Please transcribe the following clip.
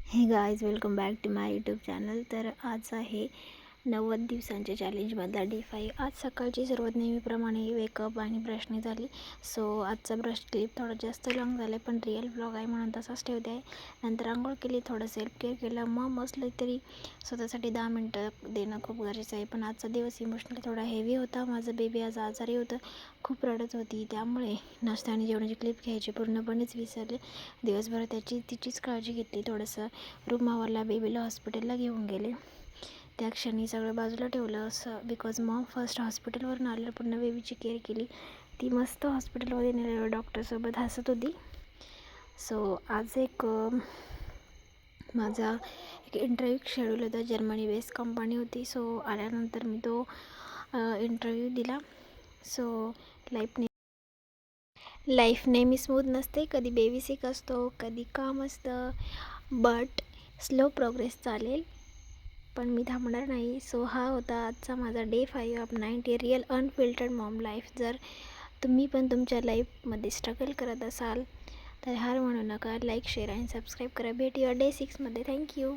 हे guys, welcome back to my YouTube channel. तर आज आहे 90 दिवसांच्या चॅलेंजमधला डे 5. आज सकाळची सर्वात नेहमीप्रमाणे वेकअप आणि ब्रशने झाली. सो आजचा ब्रश क्लिप थोडा जास्त लॉंग झाला आहे, पण रिअल ब्लॉग आहे म्हणून तसाच ठेवते आहे. नंतर आंघोळ केली, थोडं सेल्फ केअर केलं. मग असलं तरी स्वतःसाठी 10 मिनटं देणं खूप गरजेचं आहे. पण आजचा दिवस इमोशनली थोडा हेवी होता. माझं बेबी आज आजारी होतं, खूप रडत होती, त्यामुळे नाश्ता आणि जेवणाची क्लिप घ्यायची पूर्णपणेच विसरले. दिवसभर तिचीच काळजी घेतली. थोडंसं रूम आवरला, बेबीला हॉस्पिटलला घेऊन गेले. त्या क्षणी सगळं बाजूला ठेवलं असं, बिकॉज मॉम फर्स्ट हॉस्पिटलवरून आल्यावर पूर्ण बेबीची केअर केली. ती मस्त हॉस्पिटलमध्ये नेलेलं डॉक्टरसोबत हसत होती. सो आज माझा एक इंटरव्ह्यू शेड्यूल होता. जर्मनी बेस्ड कंपनी होती. सो आल्यानंतर मी तो इंटरव्ह्यू दिला. सो लाईफ नेहमी स्मूथ नसते. कधी बेबी सिक असतो, कधी काम असतं, बट स्लो प्रोग्रेस चालेल, पण मी थांबणार नाही. सो हा होता आजचा माझा day 5 of 90 real unfiltered Maugham life. जर तुम्ही पण तुमच्या लाईफमध्ये स्ट्रगल करत असाल तर हार म्हणू नका. लाईक, शेअर आणि सबस्क्राईब करा. भेटूया डे 6मध्ये. थँक्यू.